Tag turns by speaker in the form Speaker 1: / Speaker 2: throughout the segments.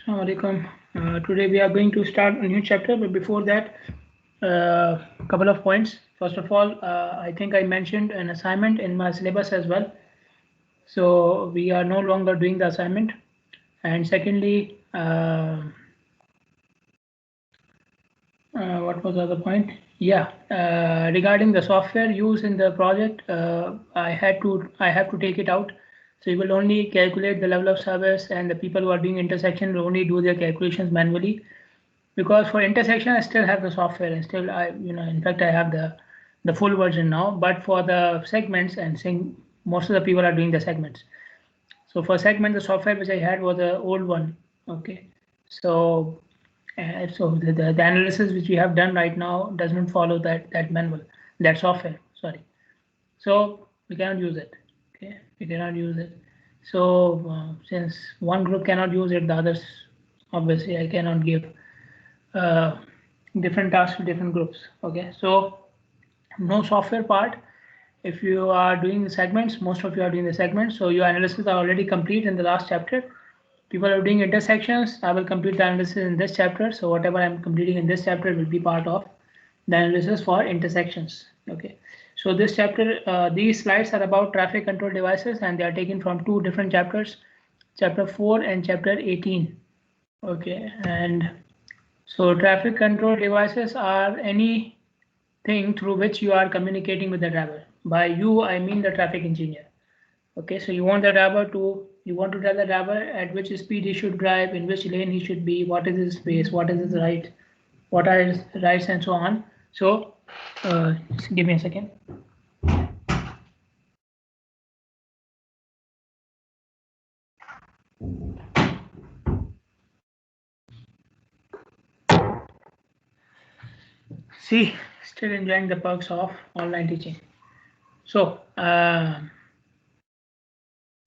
Speaker 1: Assalamu alaikum. Today we are going to start a new chapter, but before that, a couple of points. First of all, I think I mentioned an assignment in my syllabus as well. So we are no longer doing the assignment. And secondly, what was the other point? Yeah, regarding the software used in the project, I have to take it out. So you will only calculate the level of service, and the people who are doing intersection will only do their calculations manually. Because for intersection I still have the software, and still in fact I have the full version now, but for the segments and saying most of the people are doing the segments. So for segment, the software which I had was the old one. Okay, so the analysis which we have done right now does not follow that manual, that software, sorry. So we cannot use it. Okay, we cannot use it. So since one group cannot use it, the others, obviously I cannot give uh, different tasks to different groups. Okay, so no software part. If you are doing the segments, most of you are doing the segments, so your analysis are already complete in the last chapter. People are doing intersections. I will complete the analysis in this chapter. So whatever I'm completing in this chapter will be part of the analysis for intersections. Okay, so this chapter, these slides are about traffic control devices, and they are taken from two different chapters, chapter 4 and chapter 18. Okay, and so traffic control devices are anything through which you are communicating with the driver. By you, I mean the traffic engineer. Okay, so you want to tell the driver at which speed he should drive, in which lane he should be, what is his space, what is his right, what are his rights, and so on. So just give me a second. See, still enjoying the perks of online teaching. So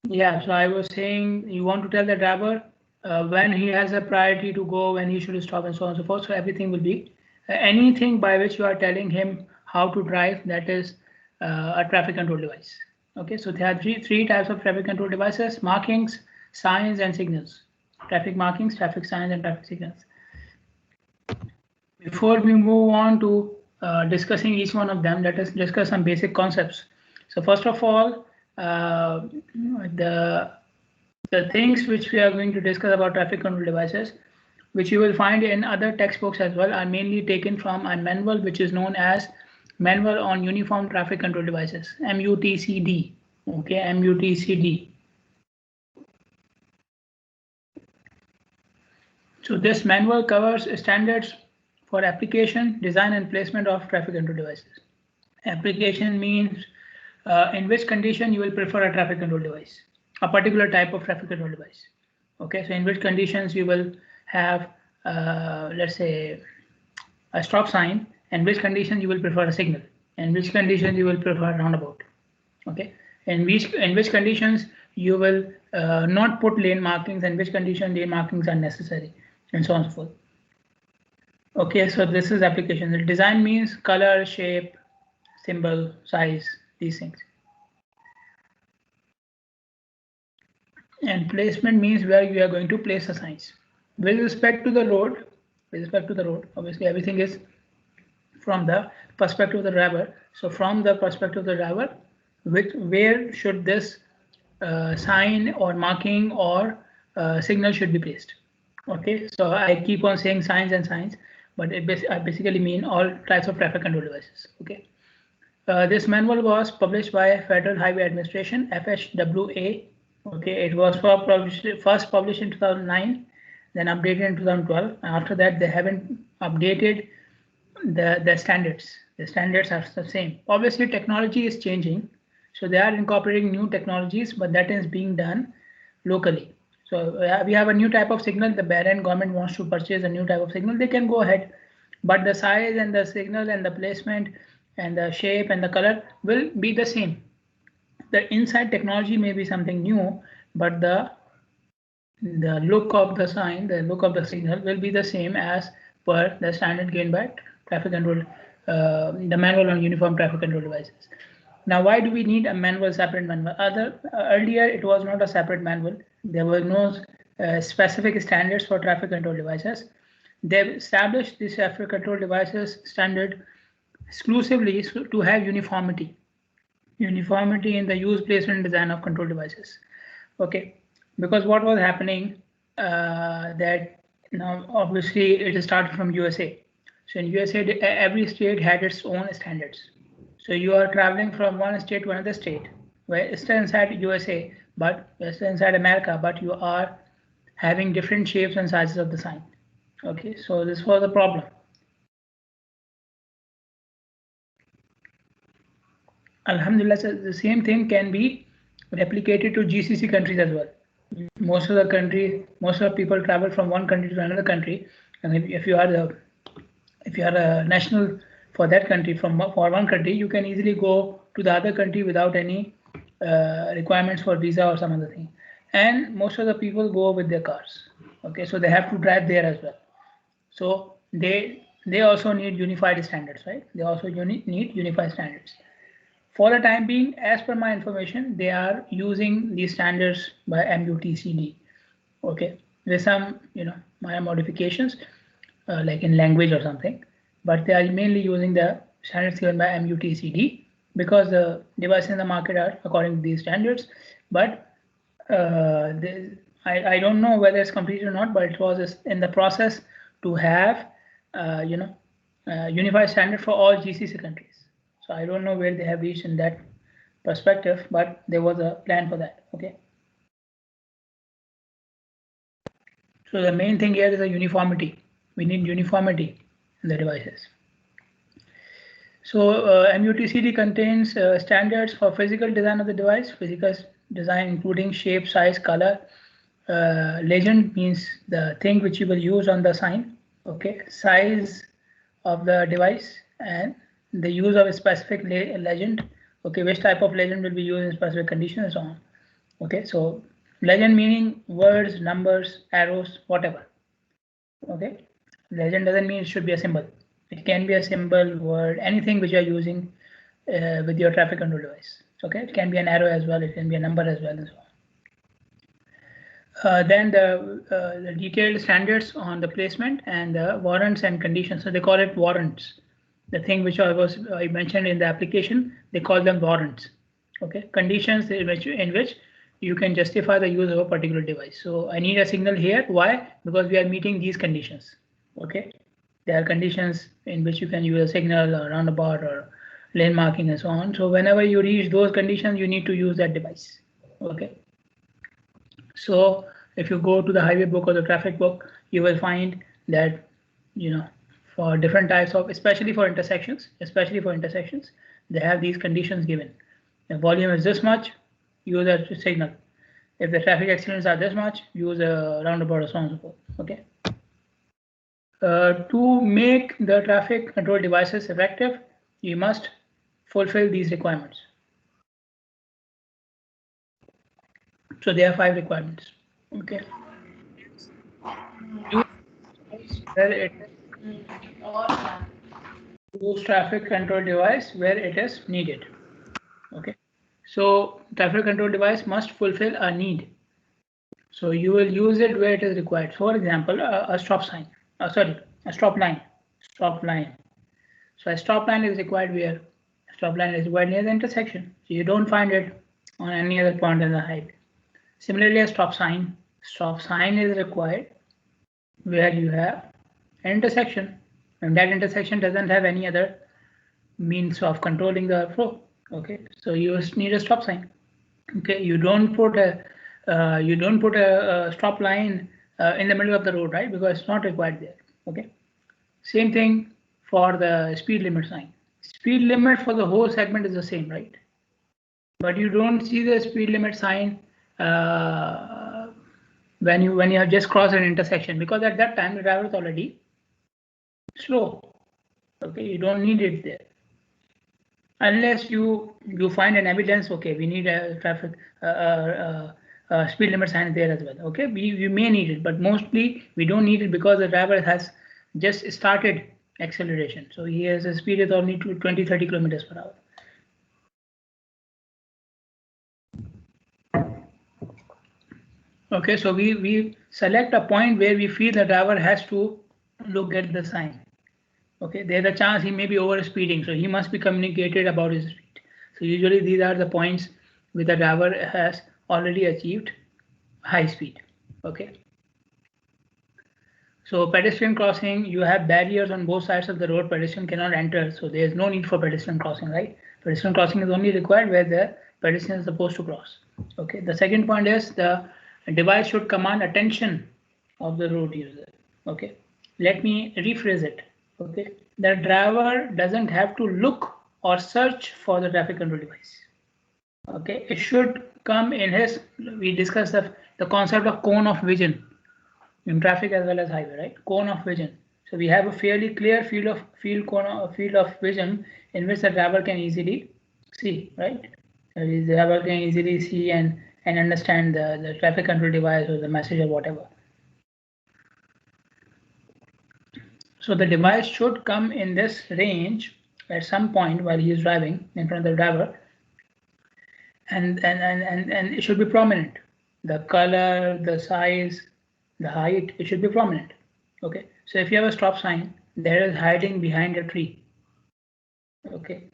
Speaker 1: yeah, so I was saying you want to tell the driver when he has a priority to go, when he should stop, and so on and so forth. So everything will be anything by which you are telling him how to drive, that is a traffic control device. Okay, so there are three types of traffic control devices: markings, signs, and signals. Traffic markings, traffic signs, and traffic signals. Before we move on to discussing each one of them, let us discuss some basic concepts. So first of all, the things which we are going to discuss about traffic control devices, which you will find in other textbooks as well, are mainly taken from a manual which is known as Manual on Uniform Traffic Control Devices, MUTCD. Okay, MUTCD. So this manual covers standards for application, design, and placement of traffic control devices. Application means in which condition you will prefer a traffic control device, a particular type of traffic control device. Okay, so in which conditions you will have, let's say, a stop sign, and which condition you will prefer a signal, and which condition you will prefer a roundabout. Okay, in which conditions you will not put lane markings, and which condition lane markings are necessary, and so on and so forth. Okay, so this is application. The design means color, shape, symbol, size, these things. And placement means where you are going to place the signs. With respect to the road, obviously everything is from the perspective of the driver. So from the perspective of the driver, where should this sign or marking or signal should be placed? Okay, so I keep on saying signs and signs, but I basically mean all types of traffic control devices. Okay. This manual was published by Federal Highway Administration, FHWA. Okay, it was first published in 2009, then updated in 2012. After that, they haven't updated the standards. The standards are the same. Obviously, technology is changing, so they are incorporating new technologies, but that is being done locally. So we have a new type of signal. The Bahrain government wants to purchase a new type of signal. They can go ahead, but the size and the signal and the placement and the shape and the color will be the same. The inside technology may be something new, but the look of the sign, the look of the signal will be the same as per the standard given by traffic control, the manual on uniform traffic control devices. Now, why do we need a manual, separate manual? Earlier, it was not a separate manual. There was no specific standards for traffic control devices. They've established this traffic control devices standard exclusively to have uniformity in the use, placement, and design of control devices. Okay, because what was happening that now obviously it started from USA. So in USA, every state had its own standards. So you are traveling from one state to another state, where still inside USA, but still inside America, but you are having different shapes and sizes of the sign. Okay, so this was a problem. Alhamdulillah, the same thing can be replicated to GCC countries as well. Most of the people travel from one country to another country, and if you are a national for that country for one country, you can easily go to the other country without any requirements for visa or some other thing. And most of the people go with their cars. Okay, so they have to drive there as well. So they also need unified standards, right? They also need unified standards. For the time being, as per my information, they are using these standards by MUTCD. Okay, there's some minor modifications like in language or something, but they are mainly using the standards given by MUTCD because the devices in the market are according to these standards. But I don't know whether it's completed or not, but it was in the process to have unified standard for all GCC countries. So I don't know where they have reached in that perspective, but there was a plan for that. Okay. So the main thing here is the uniformity. We need uniformity in the devices. So MUTCD contains standards for physical design of the device, physical design including shape, size, color. Legend means the thing which you will use on the sign. Okay, size of the device and the use of a specific legend. Okay, which type of legend will be used in specific conditions and so on. Okay, so legend meaning words, numbers, arrows, whatever. Okay, legend doesn't mean it should be a symbol. It can be a symbol, word, anything which you are using with your traffic control device. Okay, it can be an arrow as well, it can be a number as well, and so on. Then the detailed standards on the placement and the warrants and conditions. So they call it warrants. The thing which I mentioned in the application, they call them warrants. Okay, conditions in which you can justify the use of a particular device. So I need a signal here. Why? Because we are meeting these conditions. Okay, there are conditions in which you can use a signal or roundabout or lane marking and so on. So whenever you reach those conditions, you need to use that device. Okay. So if you go to the highway book or the traffic book, you will find that for different types of, especially for intersections, they have these conditions given. The volume is this much, use a signal. If the traffic accidents are this much, use a roundabout or so on and so forth. Okay. To make the traffic control devices effective, you must fulfill these requirements. So there are 5 requirements. Okay. Use traffic control device where it is needed. Okay. So traffic control device must fulfill a need. So you will use it where it is required. For example, a stop sign. A stop line. Stop line. So a stop line is required where? A stop line is required near the intersection. So you don't find it on any other point in the highway. Similarly, a stop sign. Stop sign is required where you have an intersection, and that intersection doesn't have any other means of controlling the flow. Okay, so you just need a stop sign. Okay, you don't put a stop line in the middle of the road, right? Because it's not required there. Okay, same thing for the speed limit sign. Speed limit for the whole segment is the same, right? But you don't see the speed limit sign when you have just crossed an intersection, because at that time the driver is already slow. Okay, you don't need it there unless you find an evidence. Okay, we need a traffic speed limit sign there as well. Okay, we may need it, but mostly we don't need it because the driver has just started acceleration, so he has a speed is only 20-30 kilometers per hour. Okay, so we select a point where we feel the driver has to look at the sign. Okay, there's a chance he may be over speeding, so he must be communicated about his speed. So usually these are the points where the driver has already achieved high speed. Okay. So pedestrian crossing, you have barriers on both sides of the road. Pedestrian cannot enter, so there is no need for pedestrian crossing, right? Pedestrian crossing is only required where the pedestrian is supposed to cross. Okay. The second point is the device should command attention of the road user. Okay. Let me rephrase it. Okay. The driver doesn't have to look or search for the traffic control device. Okay. It should come in his. We discussed the concept of cone of vision in traffic as well as highway, right? Cone of vision. So we have a fairly clear field of vision in which the driver can easily see, right? The driver can easily see and understand the traffic control device or the message or whatever. So the device should come in this range at some point while he is driving in front of the driver, and it should be prominent. The color, the size, the height, it should be prominent. Okay, so if you have a stop sign, there is hiding behind a tree. Okay,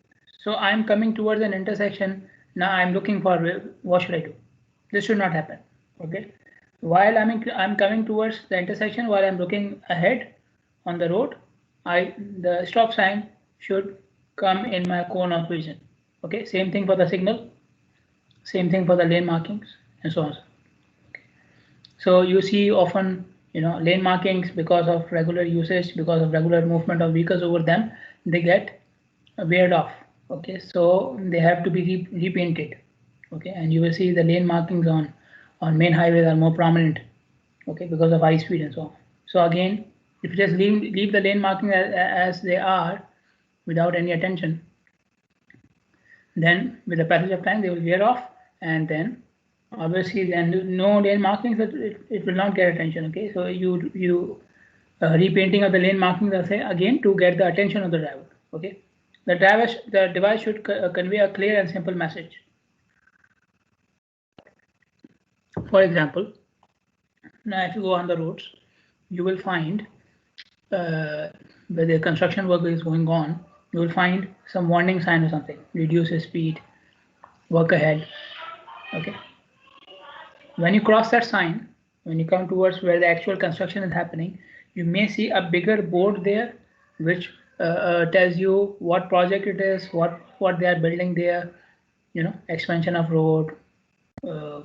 Speaker 1: so I'm coming towards an intersection. Now I'm looking for what should I do? This should not happen. Okay, while I'm coming towards the intersection, while I'm looking ahead on the road, the stop sign should come in my cone of vision. Okay, same thing for the signal, same thing for the lane markings, and so on. So you see often, lane markings, because of regular usage, because of regular movement of vehicles over them, they get weared off. Okay, so they have to be repainted. Okay, and you will see the lane markings on main highways are more prominent. Okay, because of high speed and so on. So again, if you just leave the lane markings as they are without any attention, then with the passage of time they will wear off, and then obviously then no lane markings, it will not get attention. Okay, so you repainting of the lane markings are say again to get the attention of the driver. Okay, the device should convey a clear and simple message. For example, now if you go on the roads, you will find where the construction work is going on, you will find some warning sign or something: reduce speed, work ahead. Okay, when you cross that sign, when you come towards where the actual construction is happening, you may see a bigger board there which tells you what project it is, what they are building there, expansion of road,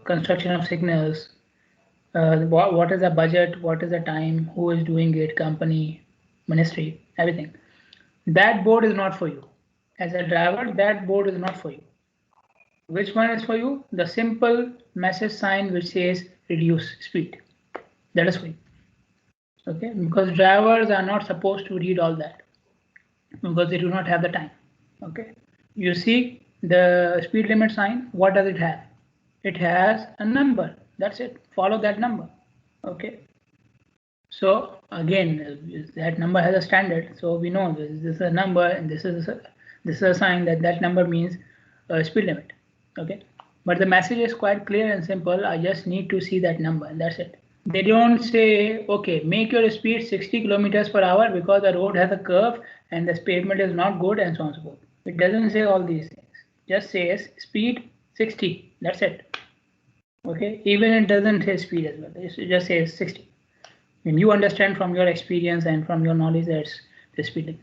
Speaker 1: construction of signals, what is the budget, what is the time, who is doing it, company, ministry, everything. That board is not for you. As a driver, that board is not for you. Which one is for you? The simple message sign which says reduce speed. That is for you. Okay, because drivers are not supposed to read all that because they do not have the time. Okay, you see the speed limit sign, what does it have? It has a number. That's it. Follow that number. Okay, so again, that number has a standard, so we know this is a number, and this is a sign that number means speed limit. Okay, but the message is quite clear and simple. I just need to see that number, and that's it. They don't say, okay, make your speed 60 kilometers per hour because the road has a curve and the pavement is not good, and so on and so forth. It doesn't say all these things. Just says speed 60. That's it. Okay, even it doesn't say speed as well. It just says 60. And you understand from your experience and from your knowledge that's the speed limit.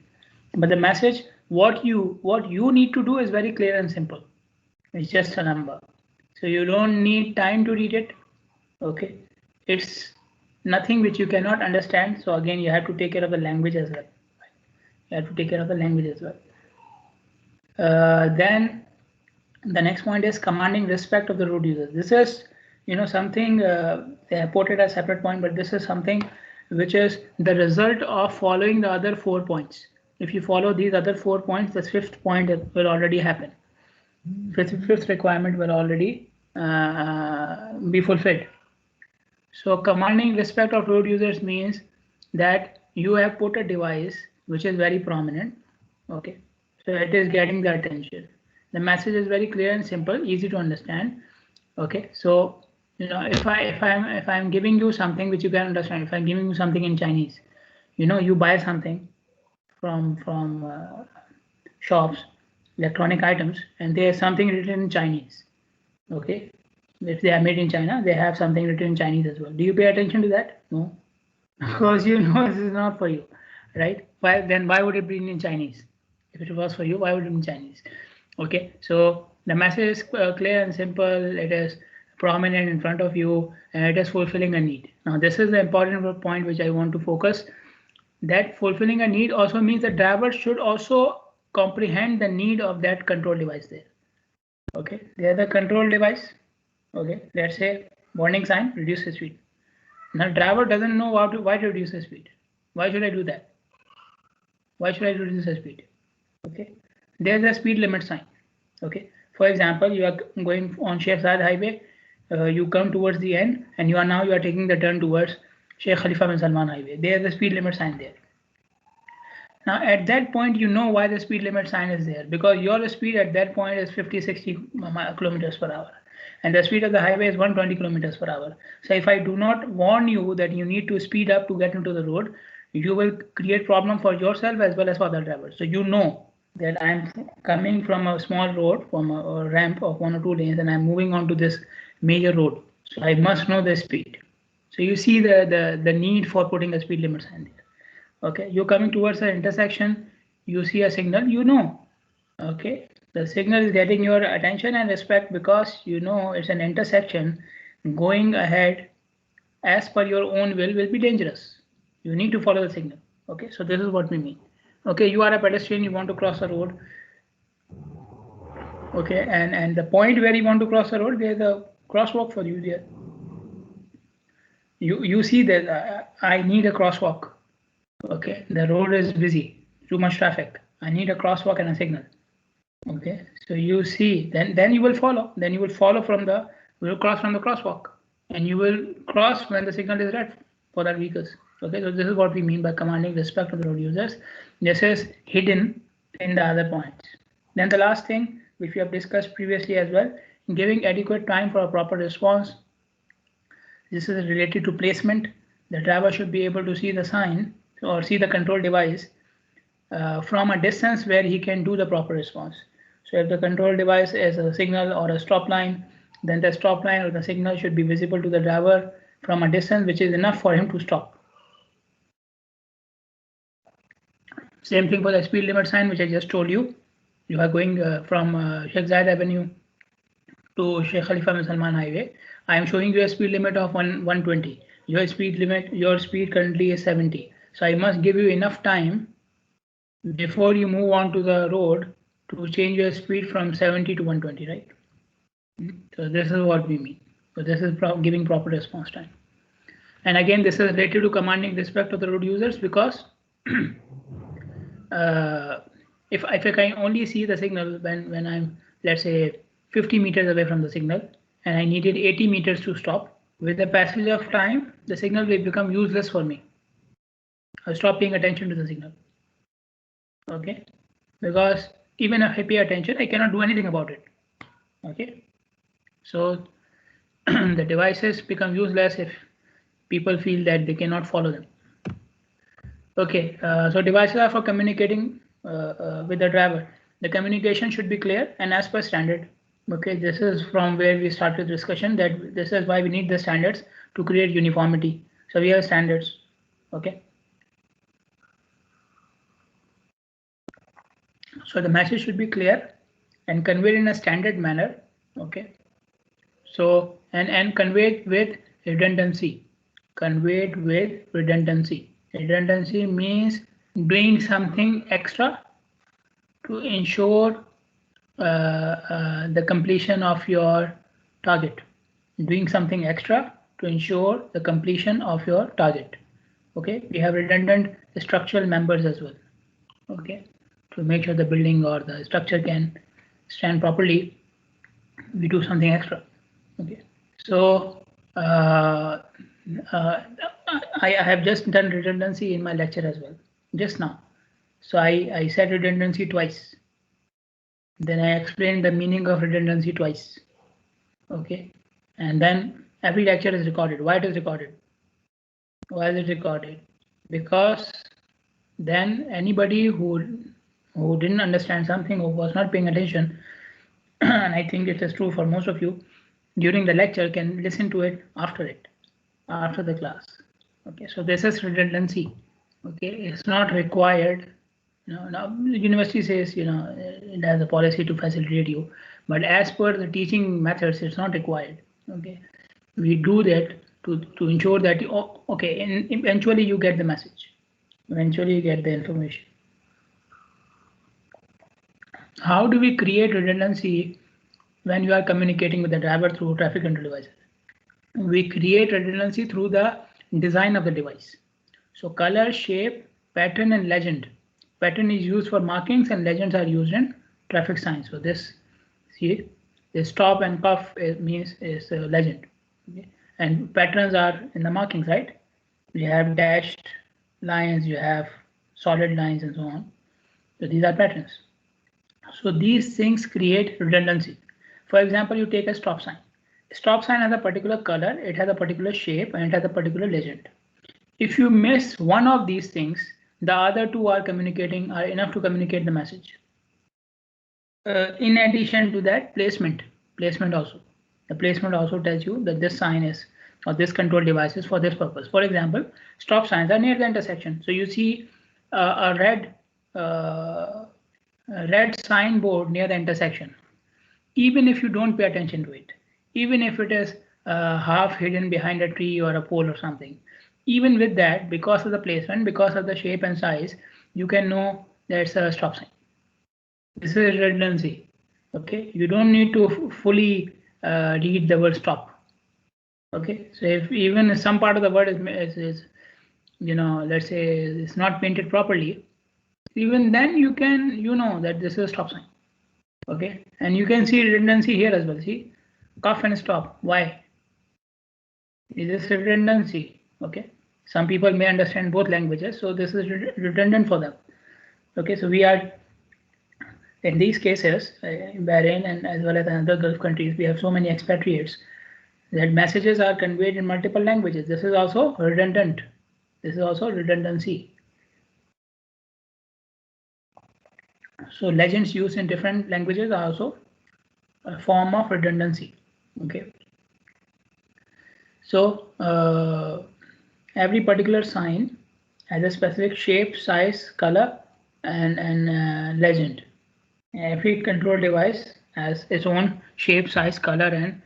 Speaker 1: But the message, what you need to do is very clear and simple. It's just a number. So you don't need time to read it. Okay, it's nothing which you cannot understand. So again, you have to take care of the language as well. You have to take care of the language as well. Then the next point is commanding respect of the road users. This is something they have put it as a separate point, but this is something which is the result of following the other 4 points. If you follow these other 4 points, the 5th point will already happen. Fifth requirement will already be fulfilled. So commanding respect of road users means that you have put a device which is very prominent. Okay, so it is getting the attention. The message is very clear and simple, easy to understand. Okay, so You know, if I'm giving you something which you can understand, if I'm giving you something in Chinese, you know, you buy something from shops, electronic items, and there's something written in Chinese. Okay, if they are made in China, they have something written in Chinese as well. Do you pay attention to that? No, because you know this is not for you, right? Why would it be in Chinese? If it was for you, why would it be in Chinese? Okay, so the message is clear and simple. It is prominent in front of you, and it is fulfilling a need. Now, this is the important point which I want to focus. That fulfilling a need also means the driver should also comprehend the need of that control device there. Okay, there the control device. Okay, let's say warning sign, reduce the speed. Now driver doesn't know why to reduce the speed. Why should I do that? Why should I reduce the speed? Okay, there's a speed limit sign. Okay, for example, you are going on Sheikh Zayed Highway, you come towards the end, and you are taking the turn towards Sheikh Khalifa bin Salman Highway. There's a speed limit sign there. Now at that point, you know why the speed limit sign is there, because your speed at that point is 50-60 kilometers per hour, and the speed of the highway is 120 kilometers per hour. So if I do not warn you that you need to speed up to get into the road, you will create problem for yourself as well as for the driver. So you know that I'm coming from a small road, from a ramp of 1 or 2 lanes, and I'm moving on to this major road. So I must know the speed. So you see the need for putting a speed limit sign there. Okay, you're coming towards an intersection, you see a signal, you know, okay, the signal is getting your attention and respect because you know it's an intersection. Going ahead as per your own will be dangerous. You need to follow the signal. Okay, so this is what we mean. Okay, you are a pedestrian, you want to cross the road. Okay, and the point where you want to cross the road, there's a crosswalk for you there. You see that I need a crosswalk. Okay, the road is busy, too much traffic. I need a crosswalk and a signal. Okay, so you see, then you will follow. Then you will follow you will cross from the crosswalk, and you will cross when the signal is red for that vehicles. Okay, so this is what we mean by commanding respect of the road users. This is hidden in the other points. Then the last thing, which we have discussed previously as well, giving adequate time for a proper response. This is related to placement. The driver should be able to see the sign or see the control device from a distance where he can do the proper response. So if the control device is a signal or a stop line, then the stop line or the signal should be visible to the driver from a distance which is enough for him to stop. Same thing for the speed limit sign, which I just told you. You are going from Sheikh Zayed Avenue to Sheikh Khalifa bin Salman Highway. I am showing you a speed limit of 120. Your speed currently is 70. So I must give you enough time before you move on to the road to change your speed from 70 to 120, right? So this is what we mean. So this is giving proper response time. And again, this is related to commanding respect of the road users because if I can only see the signal when I'm, let's say, 50 meters away from the signal and I needed 80 meters to stop, with the passage of time, the signal will become useless for me. I'll stop paying attention to the signal. Okay, because even if I pay attention, I cannot do anything about it. Okay, so the devices become useless if people feel that they cannot follow them. Okay, so devices are for communicating with the driver. The communication should be clear and as per standard. Okay, this is from where we started the discussion, that this is why we need the standards to create uniformity. So we have standards. Okay. So the message should be clear and conveyed in a standard manner. Okay. So and conveyed with redundancy. Conveyed with redundancy. Redundancy means doing something extra to ensure the completion of your target. Doing something extra to ensure the completion of your target. Okay, we have redundant structural members as well. Okay, to make sure the building or the structure can stand properly, we do something extra. Okay, so I have just done redundancy in my lecture as well, just now. So I said redundancy twice. Then I explained the meaning of redundancy twice. Okay, and then every lecture is recorded. Why it is recorded? Why is it recorded? Because then anybody who didn't understand something or was not paying attention, and I think it is true for most of you, during the lecture can listen to it, after the class. Okay, so this is redundancy. Okay, it's not required. Now the university says, it has a policy to facilitate you, but as per the teaching methods, it's not required. Okay, we do that to ensure that okay, and eventually you get the message. Eventually you get the information. How do we create redundancy when you are communicating with the driver through traffic control devices? We create redundancy through the design of the device. So color, shape, pattern, and legend. Pattern is used for markings and legends are used in traffic signs. So this, see, this stop and puff is a legend. Okay? And patterns are in the markings, right? You have dashed lines, you have solid lines, and so on. So these are patterns. So these things create redundancy. For example, you take a stop sign. A stop sign has a particular color, it has a particular shape, and it has a particular legend. If you miss one of these things, the other two are enough to communicate the message. In addition to that, placement also. The placement also tells you that this sign is, or this control device is for this purpose. For example, stop signs are near the intersection. So you see a red signboard near the intersection. Even if you don't pay attention to it, even if it is half hidden behind a tree or a pole or something, even with that, because of the placement, because of the shape and size, you can know that's a stop sign. This is redundancy. Okay, you don't need to fully read the word stop. Okay, so if even some part of the word is let's say it's not painted properly, even then you know that this is a stop sign. Okay, and you can see redundancy here as well. See, cough and stop. Why? Is this redundancy? Okay, some people may understand both languages, so this is redundant for them. Okay, so we are in these cases in Bahrain and as well as in other Gulf countries, we have so many expatriates that messages are conveyed in multiple languages. This is also redundant. This is also redundancy. So legends used in different languages are also a form of redundancy. Okay. So every particular sign has a specific shape, size, color, and legend. Every control device has its own shape, size, color, and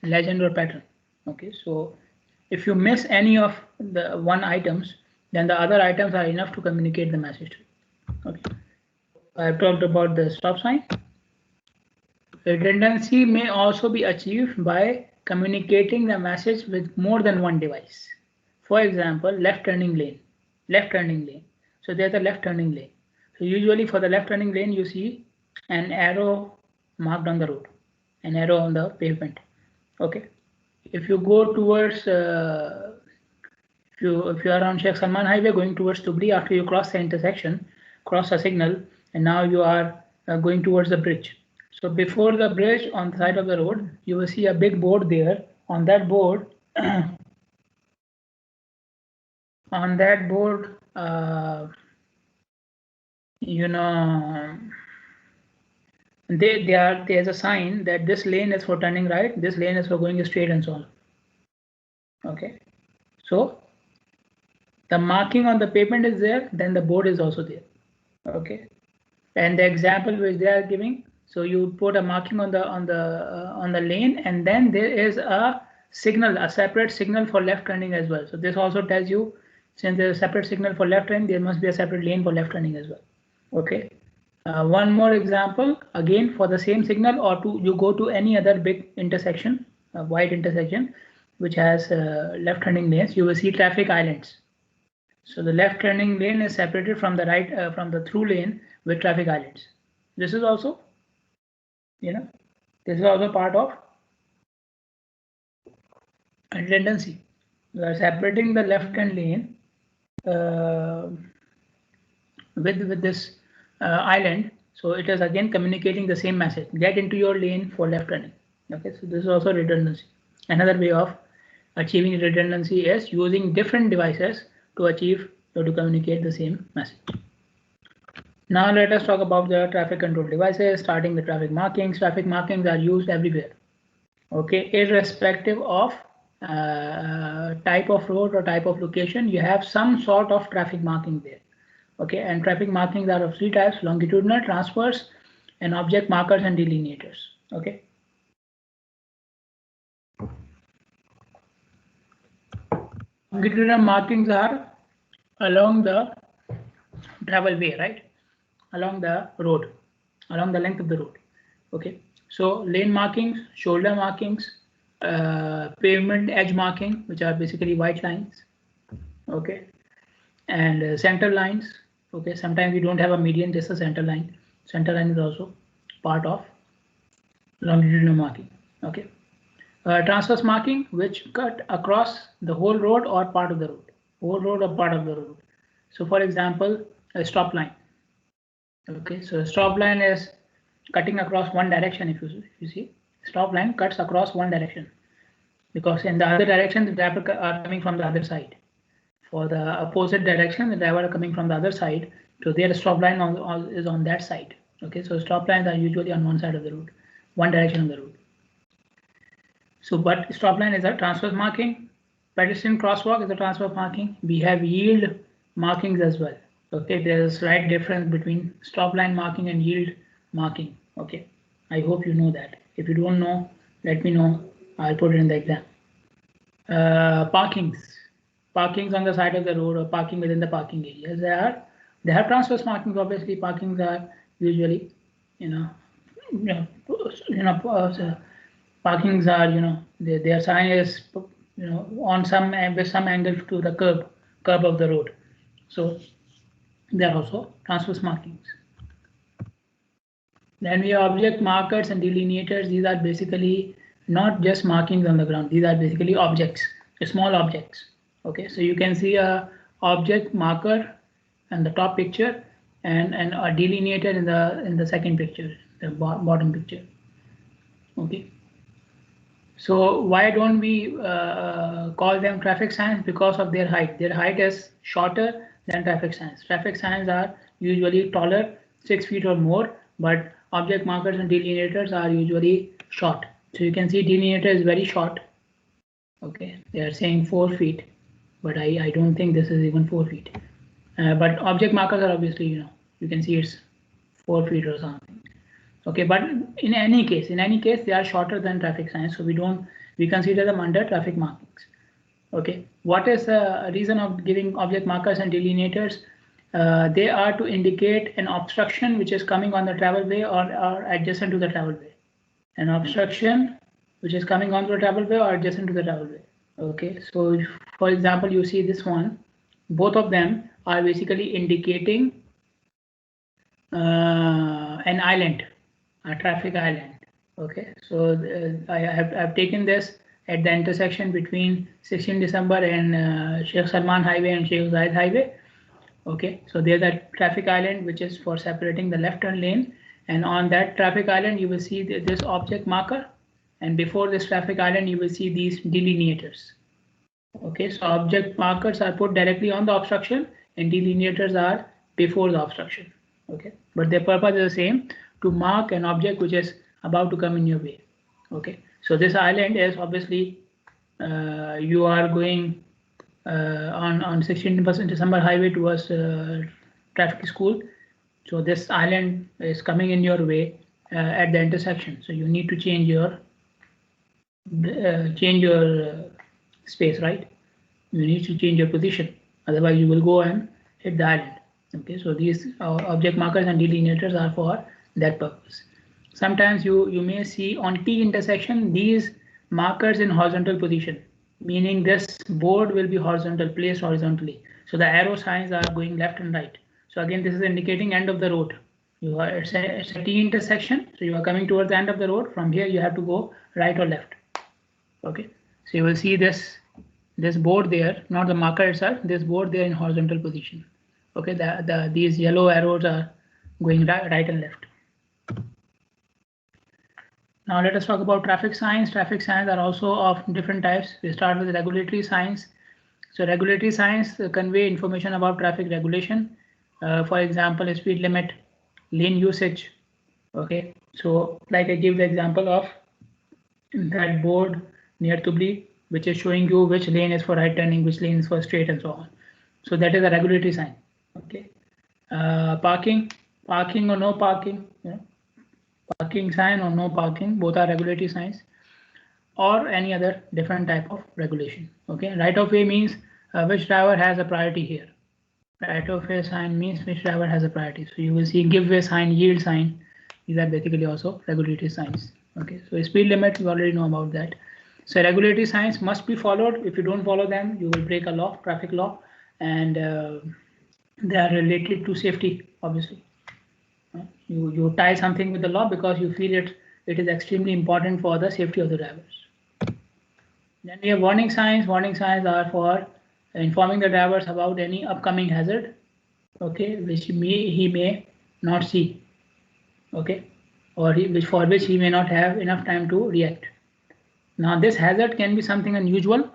Speaker 1: legend or pattern. Okay, so if you miss any of the one items, then the other items are enough to communicate the message. Okay, I've talked about the stop sign. Redundancy may also be achieved by communicating the message with more than one device. For example, left turning lane. So there's a left turning lane. So usually for the left turning lane, you see an arrow marked on the road, an arrow on the pavement. Okay. If you go towards, if you are on Sheikh Salman Highway going towards Tubli, after you cross the intersection, cross a signal, and now you are going towards the bridge. So before the bridge, on the side of the road, you will see a big board there. On that board, there's a sign that this lane is for turning right, this lane is for going straight, and so on. Okay, so the marking on the pavement is there, then the board is also there. Okay, and the example which they are giving, so you put a marking on the lane, and then there is a signal, a separate signal for left turning as well. So this also tells you, since there's a separate signal for left turning, there must be a separate lane for left turning as well. Okay, one more example, again for the same signal, or you go to any other big intersection, a wide intersection which has left turning lanes, you will see traffic islands. So the left turning lane is separated from the right from the through lane with traffic islands. This is also, this is also part of redundancy. We are separating the left turn lane with this island, so it is again communicating the same message: get into your lane for left turning. Okay, so this is also redundancy, another way of achieving redundancy is using different devices to achieve or to communicate the same message. Now let us talk about the traffic control devices, starting with traffic markings. Traffic markings are used everywhere, okay, irrespective of type of road or type of location. You have some sort of traffic marking there, okay, and traffic markings are of three types: longitudinal, transverse, and object markers and delineators, okay. Longitudinal markings are along the travel way, right, along the road, along the length of the road, okay. So lane markings, shoulder markings, pavement edge marking, which are basically white lines, okay, and center lines, okay. Sometimes we don't have a median, just a center line. Center line is also part of longitudinal marking, okay. Transverse marking, which cut across the whole road or part of the road, whole road or part of the road. So for example, a stop line, okay. So a stop line is cutting across one direction. If you see, stop line cuts across one direction, because in the other direction the driver are coming from the other side. For the opposite direction, the driver are coming from the other side, so their stop line is on that side, okay. So stop lines are usually on one side of the road, one direction of the road. So, but stop line is a transverse marking. Pedestrian crosswalk is a transverse marking. We have yield markings as well. Okay, there's a slight difference between stop line marking and yield marking. Okay, I hope you know that. If you don't know, let me know. I'll put it in the exam. Parkings on the side of the road or parking within the parking areas. They have transverse markings. Obviously, parkings are usually, parkings are, their sign is, on with some angle to the curb of the road. So they are also transverse markings. Then we have object markers and delineators. These are basically not just markings on the ground. These are basically objects, small objects. Okay, so you can see a object marker in the top picture and a delineator in the second picture, the bottom picture. Okay. So why don't we call them traffic signs? Because of their height. Their height is shorter than traffic signs. Traffic signs are usually taller, 6 feet or more, but object markers and delineators are usually short. So you can see delineator is very short. Okay, they are saying 4 feet, but I don't think this is even 4 feet. But object markers are obviously, you can see it's 4 feet or something. Okay, but in any case, they are shorter than traffic signs, so we consider them under traffic markings. Okay, what is the reason of giving object markers and delineators? They are to indicate an obstruction which is coming on the travel way or adjacent to the travel way. An obstruction which is coming onto the travel way or adjacent to the travel way. Okay, so for example, you see this one, both of them are basically indicating an island, a traffic island. Okay, so I've taken this at the intersection between 16 December and Sheikh Salman Highway and Sheikh Zayed Highway. Okay, so there's a traffic island which is for separating the left turn lane, and on that traffic island you will see this object marker, and before this traffic island you will see these delineators. Okay, so object markers are put directly on the obstruction and delineators are before the obstruction. Okay, but their purpose is the same, to mark an object which is about to come in your way. Okay, so this island is obviously you are going on 16 December highway towards traffic school. So this island is coming in your way at the intersection. So you need to change your space, right? You need to change your position. Otherwise, you will go and hit the island. Okay, so these object markers and delineators are for that purpose. Sometimes you may see on T intersection these markers in horizontal position, meaning this board will be horizontal, placed horizontally. So the arrow signs are going left and right. So again, this is indicating end of the road. It's a T intersection, so you are coming towards the end of the road. From here, you have to go right or left. Okay, so you will see this board there, not the marker itself. This board there in horizontal position. Okay, these yellow arrows are going right and left. Now let us talk about traffic signs. Traffic signs are also of different types. We start with regulatory signs. So regulatory signs convey information about traffic regulation. For example, speed limit, lane usage. Okay, so like I give the example of that board near Tubli, which is showing you which lane is for right turning, which lane is for straight, and so on. So that is a regulatory sign. Okay, parking or no parking. Yeah. Parking sign or no parking, both are regulatory signs, or any other different type of regulation. Okay, right of way means which driver has a priority here. Right of way sign means which driver has a priority. So you will see give way sign, yield sign. These are basically also regulatory signs. Okay, so speed limit, you already know about that. So regulatory signs must be followed. If you don't follow them, you will break a law, traffic law, and they are related to safety, obviously. You tie something with the law because you feel it is extremely important for the safety of the drivers. Then we have warning signs. Warning signs are for informing the drivers about any upcoming hazard, okay, which he may not see, okay, or for which he may not have enough time to react. Now this hazard can be something unusual,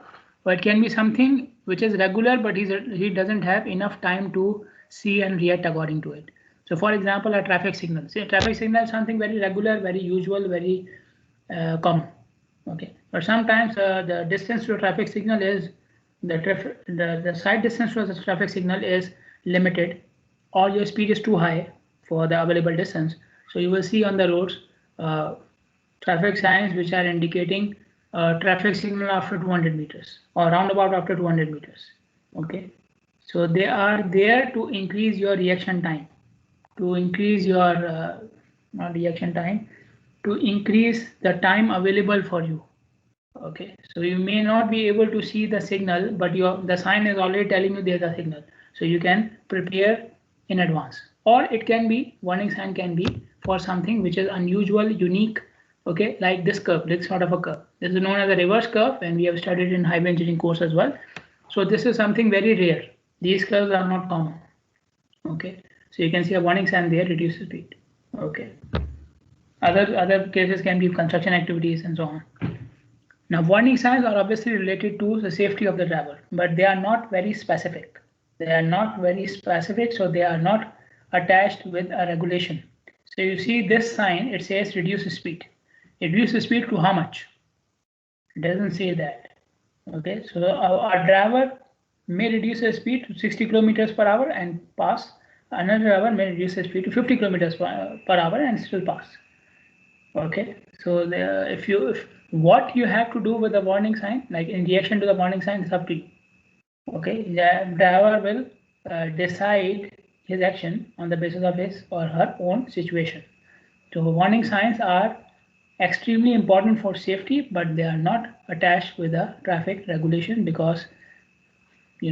Speaker 1: or it can be something which is regular, but he doesn't have enough time to see and react according to it. So for example, a traffic signal. Say traffic signal is something very regular, very usual, very common. Okay, but sometimes the distance to a traffic signal is the side distance to the traffic signal is limited, or your speed is too high for the available distance. So you will see on the roads traffic signs which are indicating traffic signal after 200 meters or roundabout after 200 meters. Okay, so they are there to increase your reaction time, to increase your not reaction time, to increase the time available for you. Okay, so you may not be able to see the signal, but the sign is already telling you there's a signal, so you can prepare in advance. Or it can be, warning sign can be for something which is unusual, unique. Okay, like this curve, this sort of a curve. This is known as a reverse curve, and we have studied in highway engineering course as well. So this is something very rare. These curves are not common. Okay, so you can see a warning sign there, reduce speed. Okay, other cases can be construction activities and so on. Now warning signs are obviously related to the safety of the driver, but they are not very specific. They are not very specific, so they are not attached with a regulation. So you see this sign, it says reduce speed. Reduce speed to how much? It doesn't say that. Okay, so our driver may reduce his speed to 60 kilometers per hour and pass. Another driver may reduce his speed to 50 kilometers per hour and still pass. Okay, so if what you have to do with the warning sign, like in reaction to the warning sign, is up to you. Okay, the driver will decide his action on the basis of his or her own situation. So warning signs are extremely important for safety, but they are not attached with the traffic regulation because they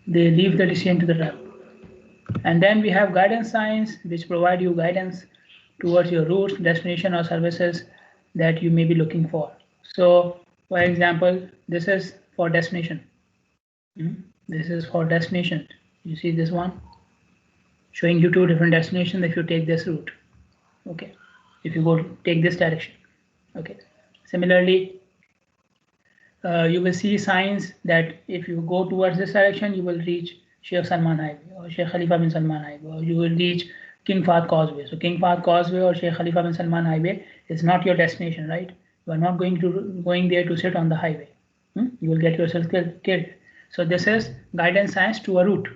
Speaker 1: leave the decision to the driver. And then we have guidance signs which provide you guidance towards your routes, destination, or services that you may be looking for. So for example, this is for destination. This is for destination. You see this one showing you two different destinations if you take this route. Okay, if you go take this direction. Okay, similarly you will see signs that if you go towards this direction you will reach Sheikh Salman Highway or Sheikh Khalifa bin Salman Highway, or you will reach King Fahd Causeway. So King Fahd Causeway or Sheikh Khalifa bin Salman Highway is not your destination, right? You are not going there to sit on the highway. You will get yourself killed. So this is guidance signs to a route.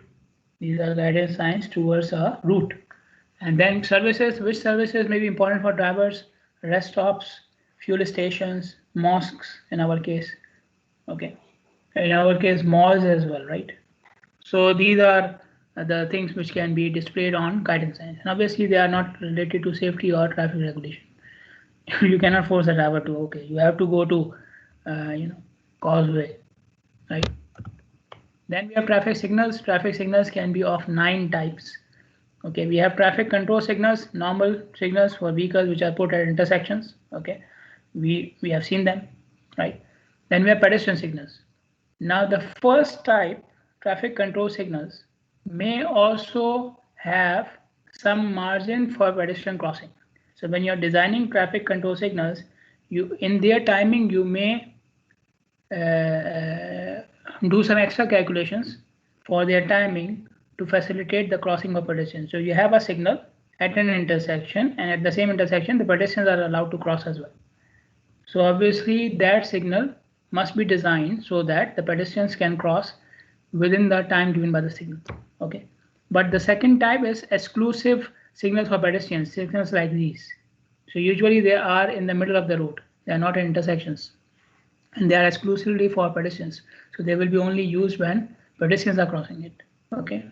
Speaker 1: These are guidance signs towards a route. And then services, which services may be important for drivers? Rest stops, fuel stations, mosques in our case. Okay, in our case malls as well, right? So these are the things which can be displayed on guidance signs, and obviously they are not related to safety or traffic regulation. You cannot force a driver to, okay, you have to go to causeway, right? Then we have traffic signals. Traffic signals can be of 9 types. Okay, we have traffic control signals, normal signals for vehicles which are put at intersections. Okay, we have seen them, right? Then we have pedestrian signals. Now the first type, traffic control signals, may also have some margin for pedestrian crossing. So when you're designing traffic control signals, in their timing, you may do some extra calculations for their timing to facilitate the crossing of pedestrians. So you have a signal at an intersection, and at the same intersection, the pedestrians are allowed to cross as well. So obviously that signal must be designed so that the pedestrians can cross within the time given by the signal. Okay. But the second type is exclusive signals for pedestrians, signals like these. So usually they are in the middle of the road. They are not in intersections. And they are exclusively for pedestrians. So they will be only used when pedestrians are crossing it. Okay.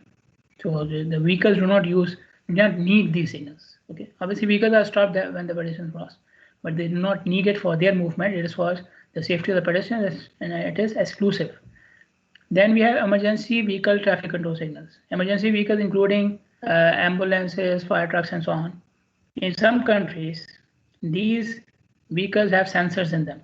Speaker 1: So the vehicles do not need these signals. Okay. Obviously vehicles are stopped there when the pedestrians cross, but they do not need it for their movement. It is for the safety of the pedestrians, and it is exclusive. Then we have emergency vehicle traffic control signals. Emergency vehicles including ambulances, fire trucks, and so on. In some countries, these vehicles have sensors in them.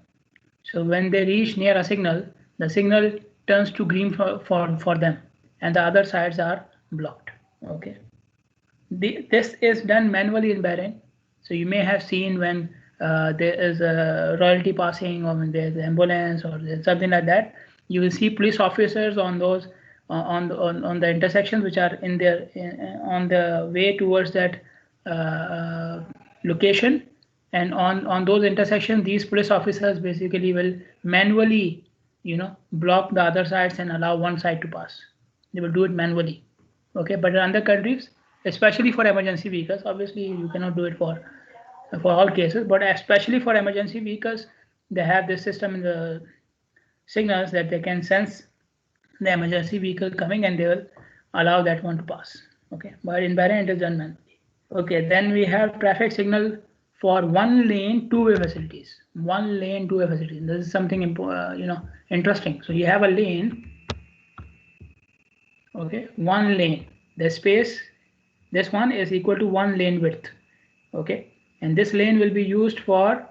Speaker 1: So when they reach near a signal, the signal turns to green for them, and the other sides are blocked. Okay. This is done manually in Bahrain. So you may have seen when there is a royalty passing, or when there's an ambulance, or there's something like that, you will see police officers on those on the intersections which are on the way towards that location. And on those intersections, these police officers basically will manually, block the other sides and allow one side to pass. They will do it manually. Okay, but in other countries, especially for emergency vehicles, obviously you cannot do it for all cases, but especially for emergency vehicles, they have this system in the signals that they can sense the emergency vehicle coming, and they will allow that one to pass. Okay, but in Bahrain it is done manually. Okay, then we have traffic signal for one lane two-way facilities. One lane two-way facilities. This is something interesting. So you have a lane. Okay, one lane. The space, this one is equal to one lane width. Okay, and this lane will be used for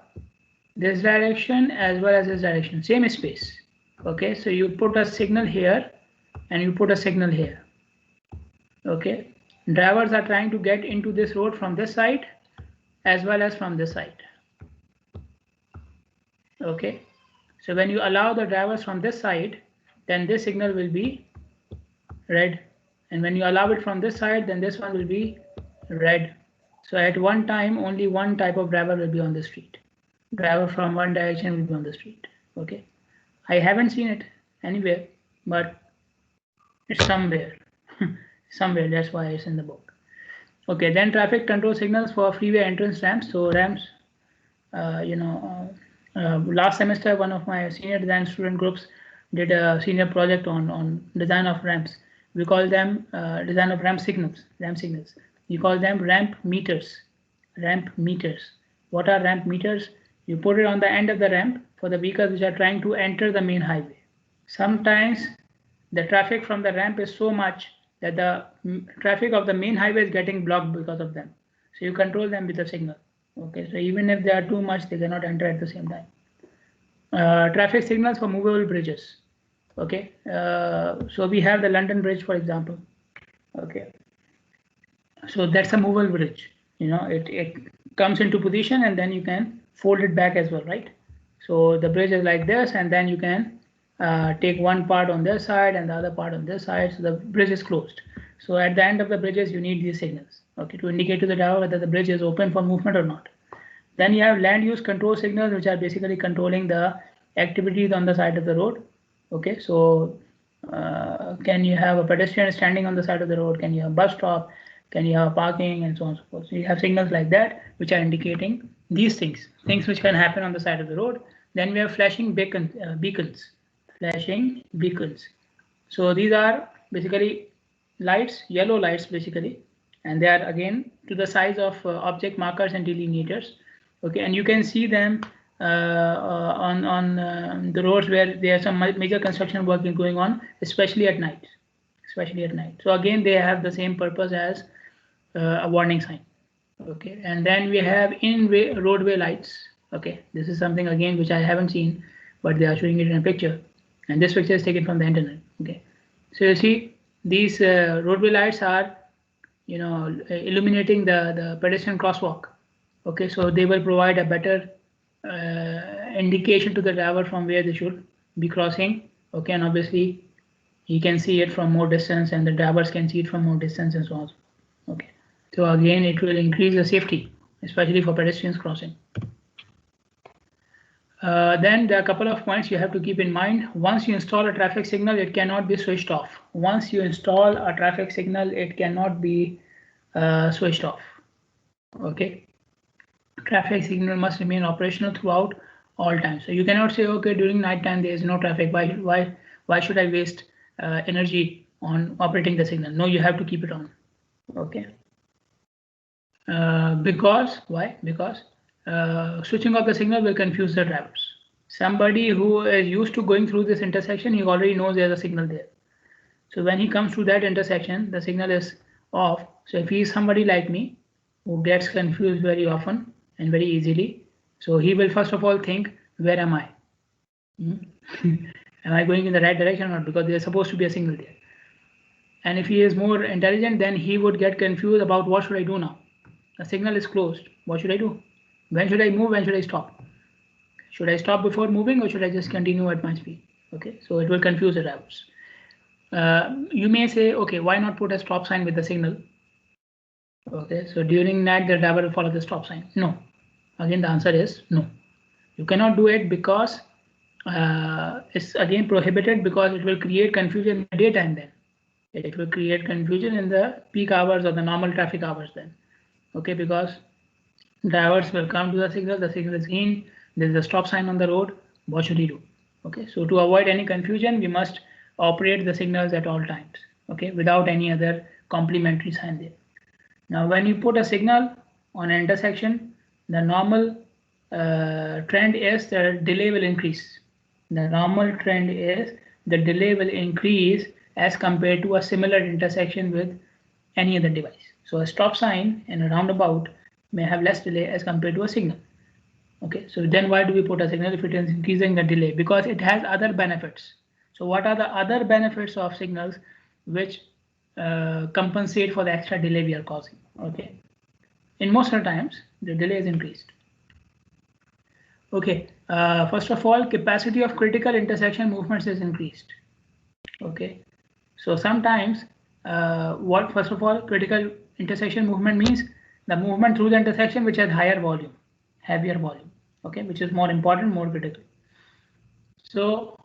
Speaker 1: this direction as well as this direction, same space. Okay, so you put a signal here and you put a signal here. Okay, drivers are trying to get into this road from this side as well as from this side. Okay, so when you allow the drivers from this side, then this signal will be red, and when you allow it from this side, then this one will be red. So at one time, only one type of driver will be on the street. Driver from one direction will be on the street. Okay, I haven't seen it anywhere, but it's somewhere. Somewhere, that's why it's in the book. Okay, then traffic control signals for freeway entrance ramps. So ramps, last semester, one of my senior design student groups did a senior project on design of ramps. We call them design of ramp signals. You call them ramp meters. Ramp meters. What are ramp meters? You put it on the end of the ramp for the vehicles which are trying to enter the main highway. Sometimes the traffic from the ramp is so much that the traffic of the main highway is getting blocked because of them. So you control them with a signal. Okay, so even if they are too much, they cannot enter at the same time. Traffic signals for movable bridges. Okay, so we have the London Bridge, for example. Okay, so that's a movable bridge. It comes into position and then you can fold it back as well, right? So the bridge is like this, and then you can take one part on this side and the other part on this side, so the bridge is closed. So at the end of the bridges, you need these signals, okay, to indicate to the driver whether the bridge is open for movement or not. Then you have land use control signals, which are basically controlling the activities on the side of the road. Okay, so can you have a pedestrian standing on the side of the road? Can you have a bus stop? Can you have parking, and so on and so forth? So you have signals like that, which are indicating these things which can happen on the side of the road. Then we have flashing beacons. Flashing beacons. So these are basically lights, yellow lights basically, and they are again to the size of object markers and delineators. Okay, and you can see them on the roads where there are some major construction work going on, especially at night. So again, they have the same purpose as a warning sign. Okay, and then we have roadway lights. Okay, this is something again which I haven't seen, but they are showing it in a picture, and this picture is taken from the internet. Okay, so you see these roadway lights are illuminating the pedestrian crosswalk. Okay, so they will provide a better indication to the driver from where they should be crossing. Okay, and obviously he can see it from more distance and the drivers can see it from more distance and so on. Okay, so again it will increase the safety, especially for pedestrians crossing. Then there are a couple of points you have to keep in mind. Once you install a traffic signal, it cannot be switched off. Once you install a traffic signal, it cannot be switched off. Okay, traffic signal must remain operational throughout all times. So you cannot say, okay, during night time there is no traffic. Why should I waste energy on operating the signal? No, you have to keep it on. Okay. Because why? Because switching off the signal will confuse the drivers. Somebody who is used to going through this intersection, he already knows there's a signal there. So when he comes to that intersection, the signal is off. So if he is somebody like me, who gets confused very often and very easily, so he will first of all think, where am I? Am I going in the right direction or not? Because there's supposed to be a signal there. And if he is more intelligent, then he would get confused about what should I do now? The signal is closed. What should I do? When should I move? When should I stop? Should I stop before moving or should I just continue at my speed? Okay, so it will confuse the drivers. You may say, okay, why not put a stop sign with the signal? Okay, so during that the driver will follow the stop sign. No, again the answer is no. You cannot do it because it's again prohibited, because it will create confusion in the daytime. Then it will create confusion in the peak hours or the normal traffic hours then. Okay, because drivers will come to the signal is green, there is a stop sign on the road, what should he do? Okay, so to avoid any confusion, we must operate the signals at all times, okay, without any other complementary sign there. Now when you put a signal on an intersection, the normal trend is the delay will increase. The normal trend is the delay will increase as compared to a similar intersection with any other device. So a stop sign in a roundabout may have less delay as compared to a signal. Okay, so then why do we put a signal if it is increasing the delay? Because it has other benefits. So what are the other benefits of signals which compensate for the extra delay we are causing? Okay, in most of the times the delay is increased. Okay, first of all, capacity of critical intersection movements is increased. Okay, so sometimes first of all, critical intersection movement means the movement through the intersection which has higher volume, heavier volume, okay, which is more important, more critical. So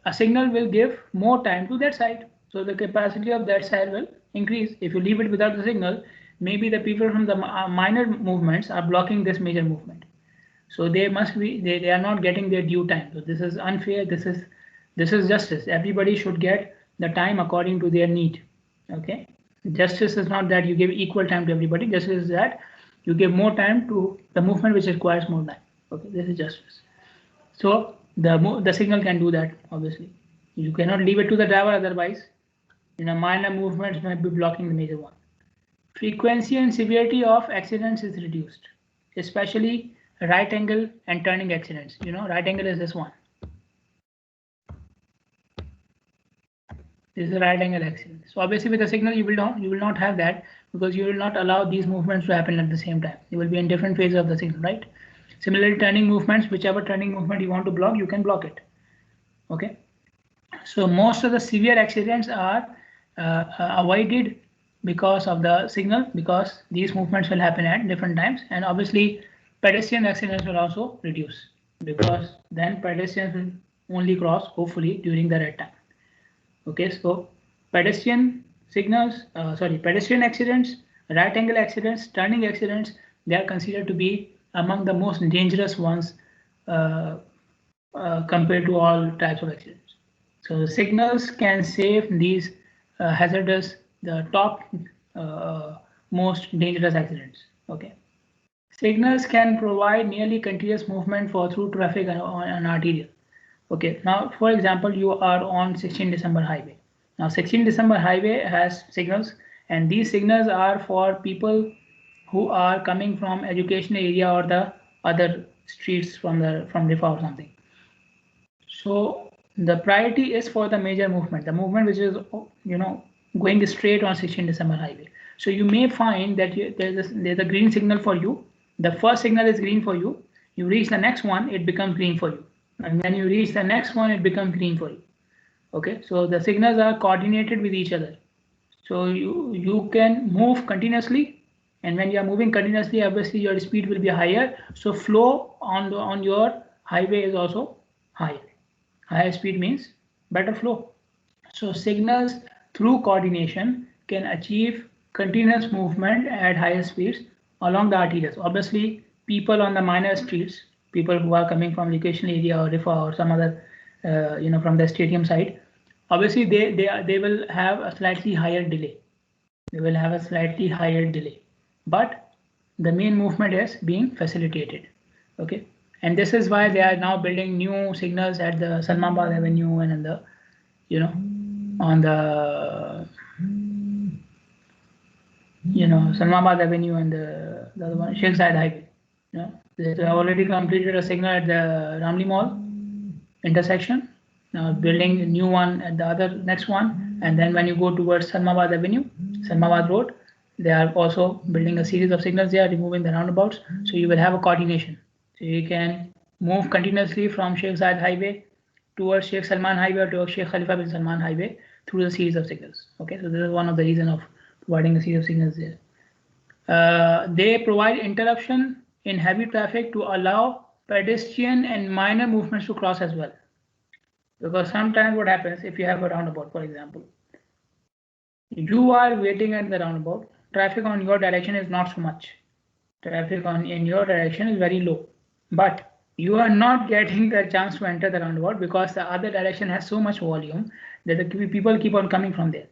Speaker 1: a signal will give more time to that side, so the capacity of that side will increase. If you leave it without the signal, maybe the people from the minor movements are blocking this major movement, so they must be they are not getting their due time. So this is unfair. This is justice. Everybody should get the time according to their need. Okay, justice is not that you give equal time to everybody. Justice is that you give more time to the movement which requires more time. Okay, this is justice. So the signal can do that. Obviously, you cannot leave it to the driver, otherwise, minor movements might be blocking the major one. Frequency and severity of accidents is reduced, especially right angle and turning accidents. Right angle is this one. This is a right angle accident. So obviously with a signal you will not have that, because you will not allow these movements to happen at the same time. You will be in different phases of the signal, right? Similarly, turning movements, whichever turning movement you want to block, you can block it. Okay. So most of the severe accidents are avoided because of the signal, because these movements will happen at different times, and obviously pedestrian accidents will also reduce, because then pedestrians will only cross hopefully during the red time. Okay, so pedestrian accidents, right angle accidents, turning accidents, they are considered to be among the most dangerous ones compared to all types of accidents. So signals can save these the top most dangerous accidents. Okay, signals can provide nearly continuous movement for through traffic on arterial. Okay, now for example, you are on 16 December highway. Now 16 December highway has signals, and these signals are for people who are coming from education area or the other streets from Rifa or something. So the priority is for the major movement, the movement which is going straight on 16 December highway. So you may find that there's a green signal for you, The first signal is green for you. You reach the next one, it becomes green for you. And when you reach the next one, it becomes green for you. Okay, so the signals are coordinated with each other. So you can move continuously, and when you are moving continuously, obviously your speed will be higher. So flow on your highway is also higher. Higher speed means better flow. So signals through coordination can achieve continuous movement at higher speeds along the arterials. Obviously, people on the minor streets, people who are coming from recreational area or Rifa or some other, from the stadium side, obviously they will have a slightly higher delay. They will have a slightly higher delay, but the main movement is being facilitated. Okay, and this is why they are now building new signals at the Salmanbag Avenue and in the, on the, Salmanbag Avenue and the other one, Sheikh Zayed Highway. They have already completed a signal at the Ramli Mall intersection. Now building a new one at the other next one, and then when you go towards Salmanbag Avenue, Salmanbag Road, they are also building a series of signals. They are removing the roundabouts, so you will have a coordination. So you can move continuously from Sheikh Zayed Highway towards Sheikh Salman Highway or towards Sheikh Khalifa bin Salman Highway through the series of signals. Okay, so this is one of the reasons of providing a series of signals there. They provide interruption in heavy traffic to allow pedestrian and minor movements to cross as well. Because sometimes what happens if you have a roundabout, for example, you are waiting at the roundabout, traffic on your direction is not so much. Traffic in your direction is very low, but you are not getting the chance to enter the roundabout because the other direction has so much volume that the people keep on coming from there.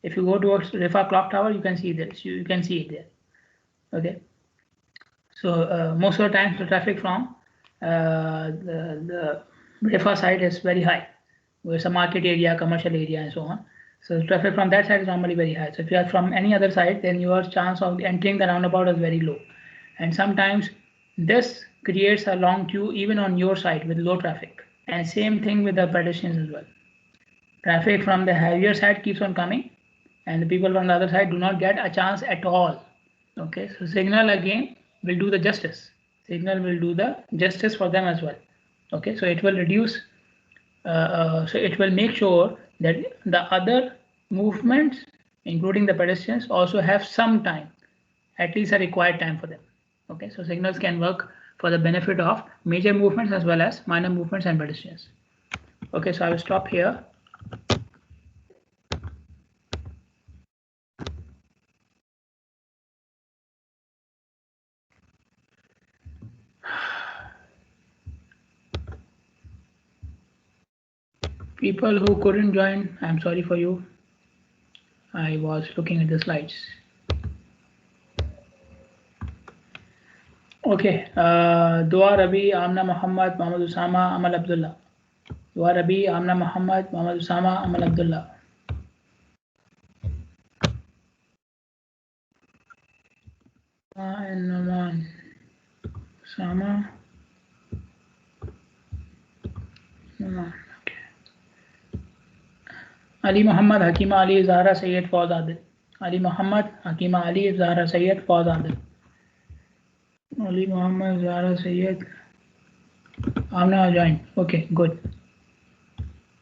Speaker 1: If you go towards Rifa Clock Tower, you can see this. You can see it there. Okay. So most of the times the traffic from the Rifa side is very high, where it's a market area, commercial area, and so on. So the traffic from that side is normally very high. So if you are from any other side, then your chance of entering the roundabout is very low. And sometimes this creates a long queue even on your side with low traffic. And same thing with the pedestrians as well. Traffic from the heavier side keeps on coming, and the people from the other side do not get a chance at all. Okay, so signal again will do the justice. Signal will do the justice for them as well. Okay, so it will reduce, so it will make sure that the other movements, including the pedestrians, also have some time, at least a required time for them. Okay, so signals can work for the benefit of major movements as well as minor movements and pedestrians. Okay, so I will stop here. People who couldn't join, I'm sorry for you. I was looking at the slides. Okay, Dua Rabi, Amna Muhammad, Muhammad Usama, Amal Abdullah. Dua Rabi, Amna Muhammad, Muhammad Usama, Amal Abdullah. And Naman, Usama, Naman. Ali Muhammad, Hakima Ali, Zahra Sayyid, Fawz Adil. Ali Muhammad, Hakima Ali, Zahra Sayyid, Fawz Adil. Ali Muhammad, Zahra Sayyid. Amna joined. Okay, good.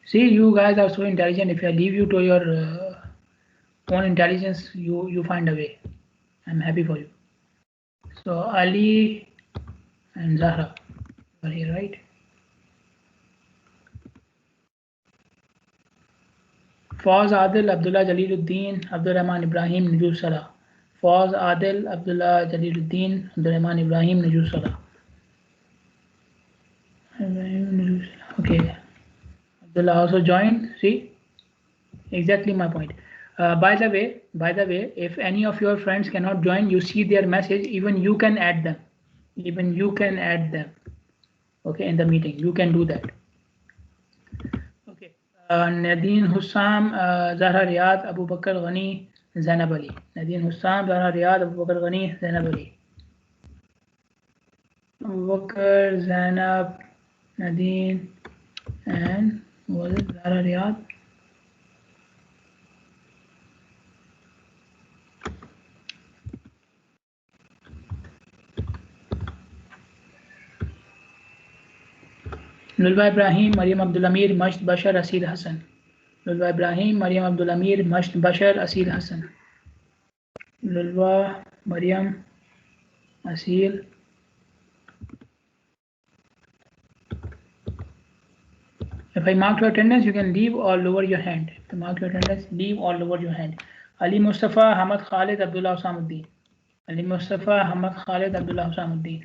Speaker 1: See, you guys are so intelligent. If I leave you to your own intelligence, you find a way. I'm happy for you. So Ali and Zahra are here, right? Fawz Adil, Abdullah Jaliluddin, Abdul Rahman Ibrahim, Nujur Salah. Fawz Adil, Abdullah Jaliluddin, Abdul Rahman Ibrahim, Nujur Salah. Okay. Abdullah also joined. See, exactly my point. By the way, if any of your friends cannot join, you see their message. Even you can add them. Even you can add them. Okay, in the meeting, you can do that. Okay. Nadine Hussam, Zahra Riyad, Abu Bakr Ghani, Zainab Ali. Nadine Hussam, Zahra Riyad, Abu Bakr Ghani, Zainab Ali. Abu Bakr, Zainab, Nadine, and was it Zahra Riyad? Lulwa Ibrahim, Mariam Abdul Amir, Masht Bashar, Asil Hassan. Lulwa Ibrahim, Mariam Abdul Amir, Masht Bashar, Asil Hassan. Lulwa, Mariam, Asil. If I mark your attendance, you can leave or lower your hand. If I mark your attendance, leave or lower your hand. Ali Mustafa, Hamad Khalid, Abdullah Husamuddin. Ali Mustafa, Hamad Khalid, Abdullah Husamuddin.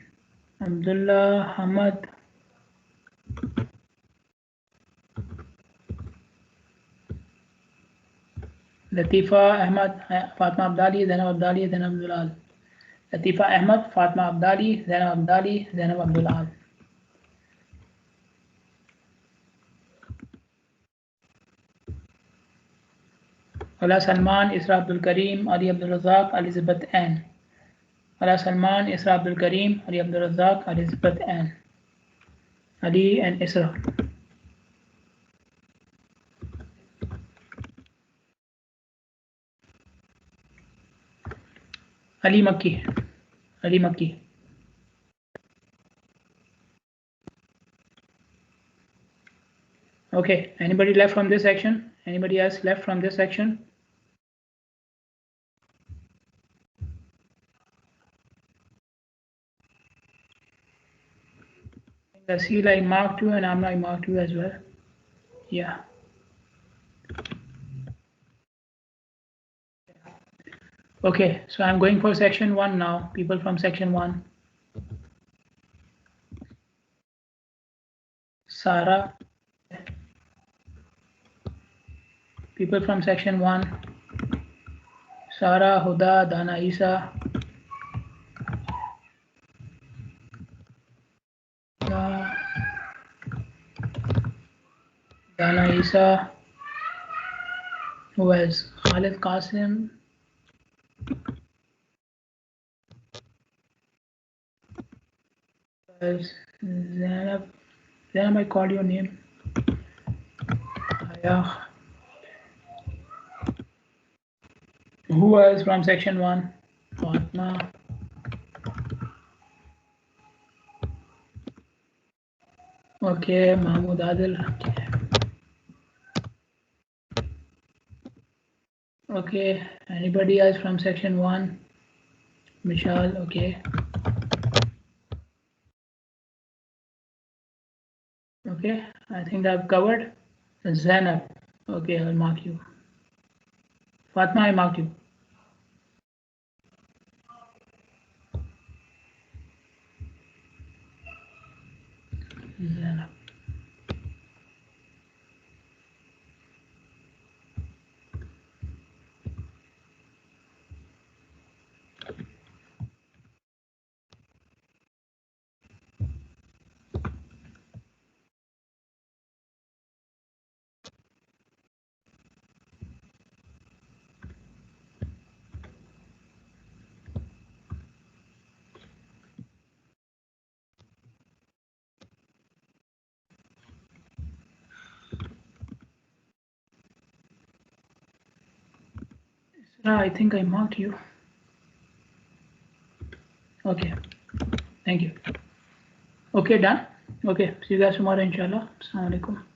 Speaker 1: Abdullah Hamad. Latifa Ahmad, Fatma Abdali, Zainab Abdali, Zainab Abdulal. Latifa Ahmad, Fatma Abdali, Zainab Abdali, Zainab Abdulal. Ala Salman, Isra Abdul Kareem, Ali Abdul Razak, Elizabeth Ann. Ala Salman, Isra Abdul Kareem, Ali Abdul Razak, Elizabeth Ann. Ali and Isra. Ali Makki. Ali Makki. Okay, anybody left from this section? Anybody else left from this section? The seal I marked you and Amna I marked you as well. Yeah. Okay, so I'm going for section 1 now. People from section 1. Sarah. People from section 1. Sarah, Huda, Dana Isa. Dana Isa. Who else? Khalid Qasim. Zainab. Zainab, I called your name. Yeah. Who was from section 1? Fatma. Okay, Mahmoud Adil. Okay, anybody else from section 1? Mishal, okay. Okay, I think I've covered. Zainab, okay, I'll mark you. Fatma, I marked you. Zainab. I think I marked you. Okay, thank you. Okay, done. Okay, see you guys tomorrow, inshallah. Assalamu alaikum.